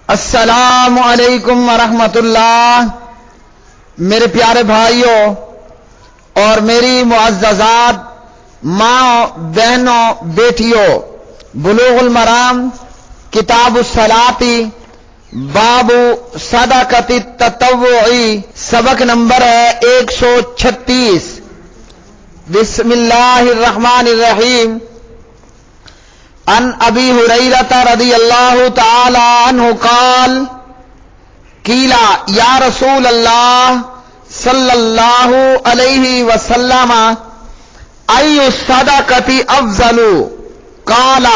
السلام علیکم ورحمۃ اللہ۔ میرے پیارے بھائیوں اور میری معززات ماں بہنوں بیٹیوں، بلوغ المرام کتاب الصلاۃ باب صدقۃ التطوع سبق نمبر ہے 136۔ بسم اللہ الرحمن الرحیم۔ عن ابی ہریرہ رضی اللہ تعالی عنہ قال قیل یا رسول اللہ صلی اللہ علیہ وسلم ای الصدقۃ افضل قال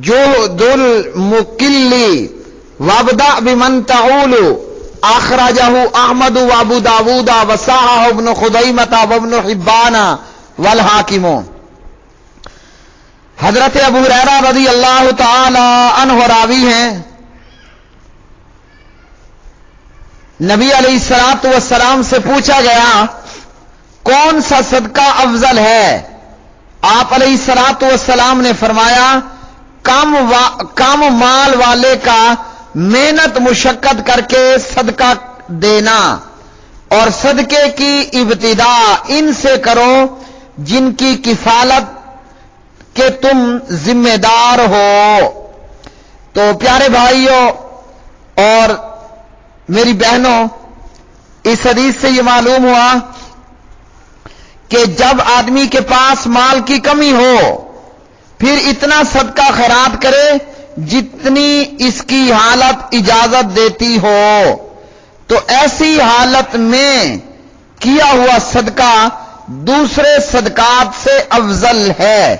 جهد المقل وابدأ بمن تعول اخرجہ احمد وابو داود وصححہ ابن خزیمہ وابن حبان والحاکم۔ حضرت ابو ہریرہ رضی اللہ تعالی عنہ راوی ہیں، نبی علیہ الصلوۃ والسلام سے پوچھا گیا کون سا صدقہ افضل ہے؟ آپ علیہ الصلوۃ والسلام نے فرمایا کم مال والے کا محنت مشقت کر کے صدقہ دینا، اور صدقے کی ابتدا ان سے کرو جن کی کفالت کہ تم ذمہ دار ہو۔ تو پیارے بھائیوں اور میری بہنوں، اس حدیث سے یہ معلوم ہوا کہ جب آدمی کے پاس مال کی کمی ہو پھر اتنا صدقہ خیرات کرے جتنی اس کی حالت اجازت دیتی ہو، تو ایسی حالت میں کیا ہوا صدقہ دوسرے صدقات سے افضل ہے۔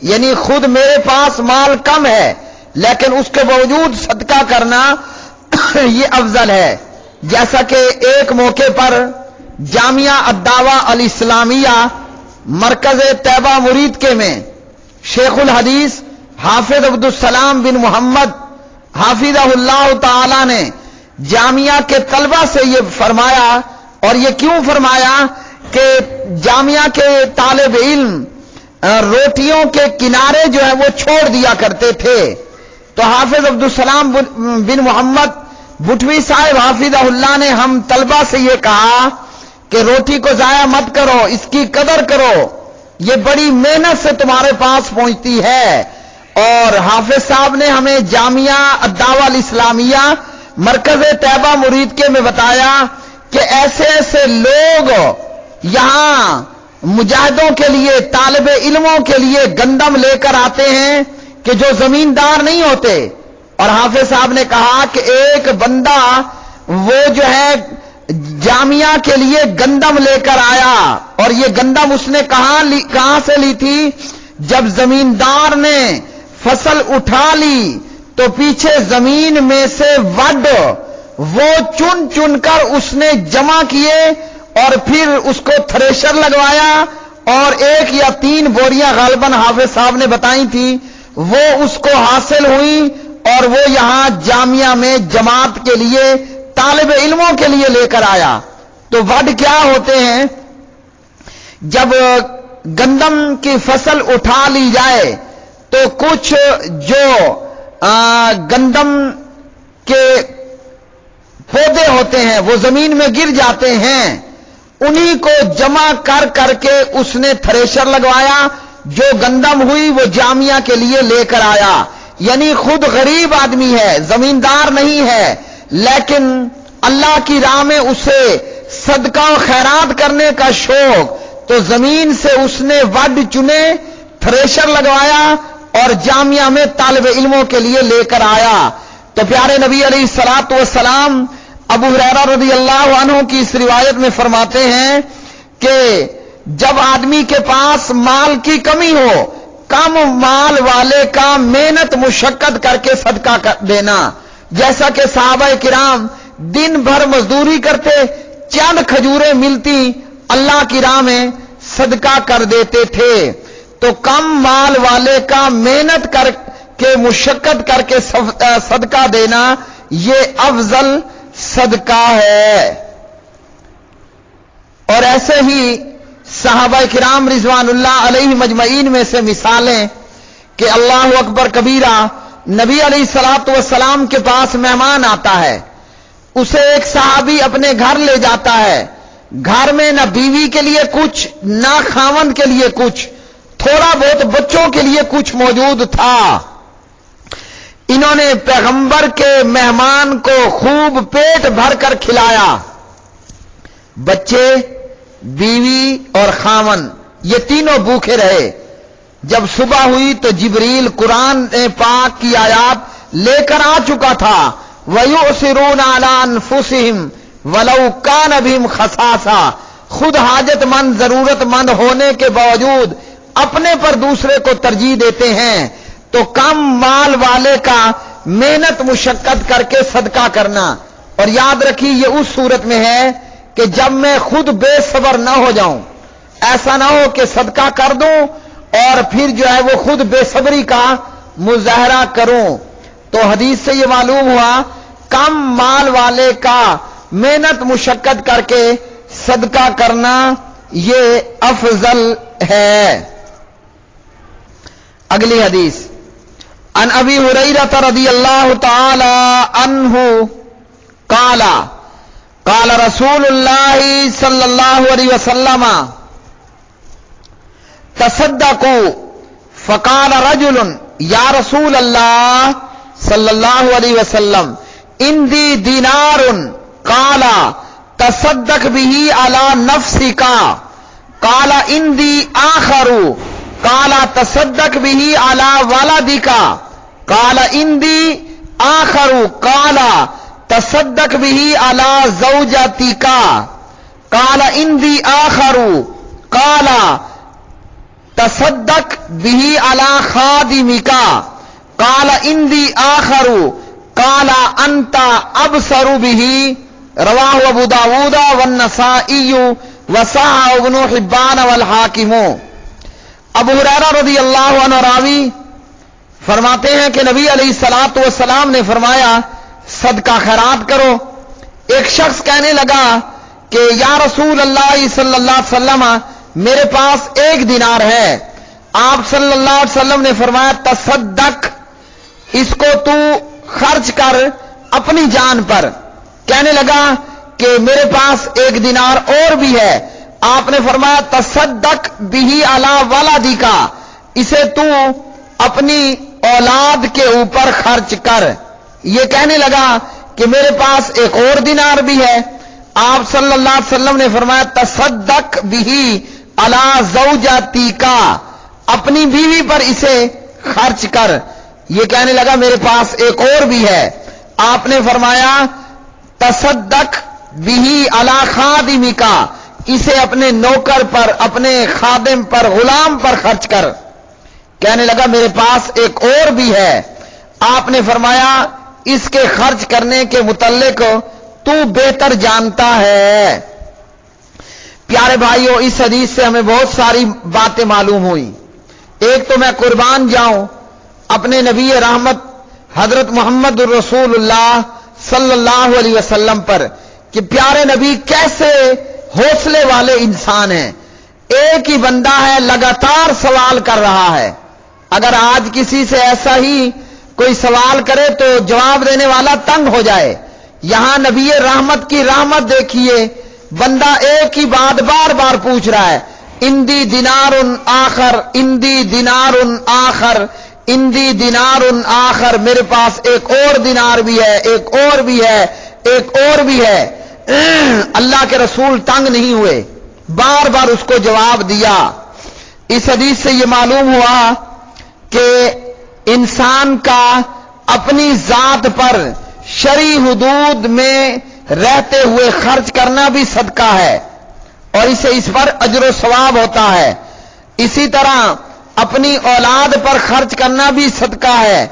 یعنی خود میرے پاس مال کم ہے لیکن اس کے باوجود صدقہ کرنا یہ افضل ہے۔ جیسا کہ ایک موقع پر جامعہ الدعوہ الاسلامیہ مرکز طیبہ مریدکے میں شیخ الحدیث حافظ عبدالسلام بن محمد حافظہ اللہ تعالی نے جامعہ کے طلبہ سے یہ فرمایا، اور یہ کیوں فرمایا کہ جامعہ کے طالب علم روٹیوں کے کنارے جو ہے وہ چھوڑ دیا کرتے تھے، تو حافظ عبدالسلام بن محمد بٹوی صاحب حافظہ اللہ نے ہم طلبہ سے یہ کہا کہ روٹی کو ضائع مت کرو، اس کی قدر کرو، یہ بڑی محنت سے تمہارے پاس پہنچتی ہے۔ اور حافظ صاحب نے ہمیں جامعہ الدعوہ الاسلامیہ مرکز طیبہ مریدکے میں بتایا کہ ایسے ایسے لوگ یہاں مجاہدوں کے لیے، طالب علموں کے لیے گندم لے کر آتے ہیں کہ جو زمیندار نہیں ہوتے، اور حافظ صاحب نے کہا کہ ایک بندہ وہ جو ہے جامعہ کے لیے گندم لے کر آیا، اور یہ گندم اس نے کہاں سے لی تھی؟ جب زمیندار نے فصل اٹھا لی تو پیچھے زمین میں سے وڈ وہ چن چن کر اس نے جمع کیے اور پھر اس کو تھریشر لگوایا، اور 1 یا 3 بوریاں غالباً حافظ صاحب نے بتائی تھی وہ اس کو حاصل ہوئی، اور وہ یہاں جامعہ میں جماعت کے لیے طالب علموں کے لیے لے کر آیا۔ تو وڈ کیا ہوتے ہیں؟ جب گندم کی فصل اٹھا لی جائے تو کچھ جو گندم کے پودے ہوتے ہیں وہ زمین میں گر جاتے ہیں، انہی کو جمع کر کر کے اس نے تھریشر لگوایا، جو گندم ہوئی وہ جامعہ کے لیے لے کر آیا۔ یعنی خود غریب آدمی ہے، زمیندار نہیں ہے، لیکن اللہ کی راہ میں اسے صدقہ و خیرات کرنے کا شوق، تو زمین سے اس نے وڈ چنے، تھریشر لگوایا اور جامعہ میں طالب علموں کے لیے لے کر آیا۔ تو پیارے نبی علیہ الصلوۃ والسلام ابو ہریرہ رضی اللہ عنہ کی اس روایت میں فرماتے ہیں کہ جب آدمی کے پاس مال کی کمی ہو، کم مال والے کا محنت مشقت کر کے صدقہ دینا، جیسا کہ صحابہ کرام دن بھر مزدوری کرتے، چند کھجوریں ملتی اللہ کی راہ میں صدقہ کر دیتے تھے۔ تو کم مال والے کا محنت کر کے مشقت کر کے صدقہ دینا یہ افضل صدقہ ہے۔ اور ایسے ہی صحابہ کرام رضوان اللہ علیہ مجمعین میں سے مثالیں کہ اللہ اکبر کبیرہ نبی علیہ الصلوۃ والسلام کے پاس مہمان آتا ہے، اسے ایک صحابی اپنے گھر لے جاتا ہے، گھر میں نہ بیوی کے لیے کچھ نہ خاوند کے لیے کچھ، تھوڑا بہت بچوں کے لیے کچھ موجود تھا۔ انہوں نے پیغمبر کے مہمان کو خوب پیٹ بھر کر کھلایا، بچے، بیوی اور خاوند یہ تینوں بھوکے رہے۔ جب صبح ہوئی تو جبریل قرآن پاک کی آیات لے کر آ چکا تھا، وَيُؤْثِرُونَ عَلَىٰ أَنفُسِهِمْ وَلَوْ كَانَ بِهِمْ خَصَاصَةٌ، خود حاجت مند ضرورت مند ہونے کے باوجود اپنے پر دوسرے کو ترجیح دیتے ہیں، تو کم مال والے کا محنت مشقت کر کے صدقہ کرنا۔ اور یاد رکھیے یہ اس صورت میں ہے کہ جب میں خود بے صبر نہ ہو جاؤں، ایسا نہ ہو کہ صدقہ کر دوں اور پھر جو ہے وہ خود بے صبری کا مظاہرہ کروں۔ تو حدیث سے یہ معلوم ہوا کم مال والے کا محنت مشقت کر کے صدقہ کرنا یہ افضل ہے۔ اگلی حدیث عن ابی ہریرہ رضی اللہ تعالی عنہ قال قال رسول اللہ صلی اللہ علیہ وسلم تصدقوا فقال رجل یا رسول اللہ صلی اللہ علیہ وسلم عندي دینار قال تصدق به على نفسك قال عندي آخر قال تصدق به على ولدك قال عندي آخر قال تصدق به على زوجتك قال عندي آخر قال تصدق به على خادمك قال عندي آخر قال انت ابصر به رواه ابو داود والنسائی وصححہ ابن حبان والحاکم۔ ابو ہریرہ رضی اللہ عنہ راوی فرماتے ہیں کہ نبی علیہ الصلوۃ والسلام نے فرمایا صدقہ خیرات کرو۔ ایک شخص کہنے لگا کہ یا رسول اللہ صلی اللہ علیہ وسلم میرے پاس 1 دینار ہے۔ آپ صلی اللہ علیہ وسلم نے فرمایا تصدق، اس کو تو خرچ کر اپنی جان پر۔ کہنے لگا کہ میرے پاس 1 دینار اور بھی ہے۔ آپ نے فرمایا تصدق بھی علی ولدک، اسے تو اپنی اولاد کے اوپر خرچ کر۔ یہ کہنے لگا کہ میرے پاس 1 اور دینار بھی ہے۔ آپ صلی اللہ علیہ وسلم نے فرمایا تصدق بھی علی زوجتک، اپنی بیوی پر اسے خرچ کر۔ یہ کہنے لگا میرے پاس 1 اور بھی ہے۔ آپ نے فرمایا تصدق بھی علی خادمک، اسے اپنے نوکر پر، اپنے خادم پر، غلام پر خرچ کر۔ کہنے لگا میرے پاس 1 اور بھی ہے۔ آپ نے فرمایا اس کے خرچ کرنے کے متعلق تو بہتر جانتا ہے۔ پیارے بھائیو، اس حدیث سے ہمیں بہت ساری باتیں معلوم ہوئی۔ ایک تو میں قربان جاؤں اپنے نبی رحمت حضرت محمد الرسول اللہ صلی اللہ علیہ وسلم پر کہ پیارے نبی کیسے حوصلے والے انسان ہیں۔ ایک ہی بندہ ہے، لگاتار سوال کر رہا ہے۔ اگر آج کسی سے ایسا ہی کوئی سوال کرے تو جواب دینے والا تنگ ہو جائے۔ یہاں نبی رحمت کی رحمت دیکھیے، بندہ ایک ہی بات بار بار پوچھ رہا ہے، اندی دینار آخر، اندی دینار آخر، اندی دینار آخر، میرے پاس 1 اور دینار بھی ہے، 1 اور بھی ہے، 1 اور بھی ہے۔ اللہ کے رسول تنگ نہیں ہوئے، بار بار اس کو جواب دیا۔ اس حدیث سے یہ معلوم ہوا کہ انسان کا اپنی ذات پر شرعی حدود میں رہتے ہوئے خرچ کرنا بھی صدقہ ہے اور اسے اس پر اجر و ثواب ہوتا ہے۔ اسی طرح اپنی اولاد پر خرچ کرنا بھی صدقہ ہے،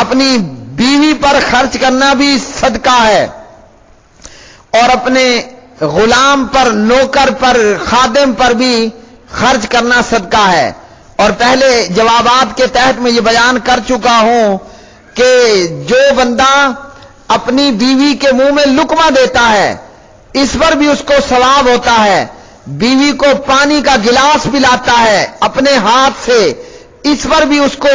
اپنی بیوی پر خرچ کرنا بھی صدقہ ہے، اور اپنے غلام پر، نوکر پر، خادم پر بھی خرچ کرنا صدقہ ہے۔ اور پہلے جوابات کے تحت میں یہ بیان کر چکا ہوں کہ جو بندہ اپنی بیوی کے منہ میں لقمہ دیتا ہے اس پر بھی اس کو ثواب ہوتا ہے، بیوی کو پانی کا گلاس پلاتا ہے اپنے ہاتھ سے، اس پر بھی اس کو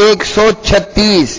136।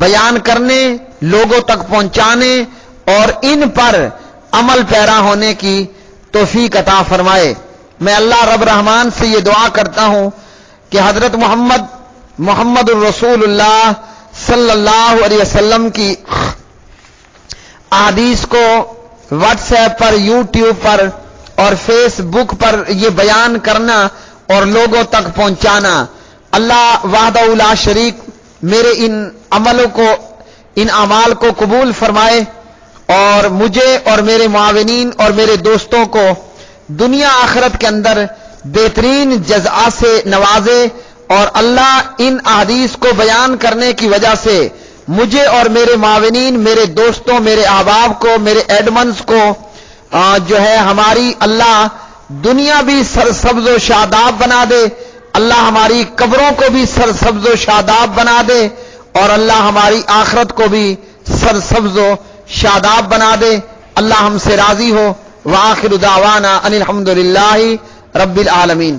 بیان کرنے، لوگوں تک پہنچانے اور ان پر عمل پیرا ہونے کی توفیق عطا فرمائے۔ میں اللہ رب رحمان سے یہ دعا کرتا ہوں کہ حضرت محمد الرسول اللہ صلی اللہ علیہ وسلم کی احادیث کو واٹس ایپ پر، یوٹیوب پر اور فیس بک پر یہ بیان کرنا اور لوگوں تک پہنچانا، اللہ وحدہ لا شریک میرے ان عملوں کو، ان اعمال کو قبول فرمائے اور مجھے اور میرے معاونین اور میرے دوستوں کو دنیا آخرت کے اندر بہترین جزا سے نوازے، اور اللہ ان احادیث کو بیان کرنے کی وجہ سے مجھے اور میرے معاونین، میرے دوستوں، میرے احباب کو، میرے ایڈمنز کو جو ہے ہماری اللہ دنیا بھی سرسبز و شاداب بنا دے، اللہ ہماری قبروں کو بھی سرسبز و شاداب بنا دے، اور اللہ ہماری آخرت کو بھی سرسبز و شاداب بنا دے۔ اللہ ہم سے راضی ہو۔ وآخر دعوانا ان الحمد للہ رب العالمین۔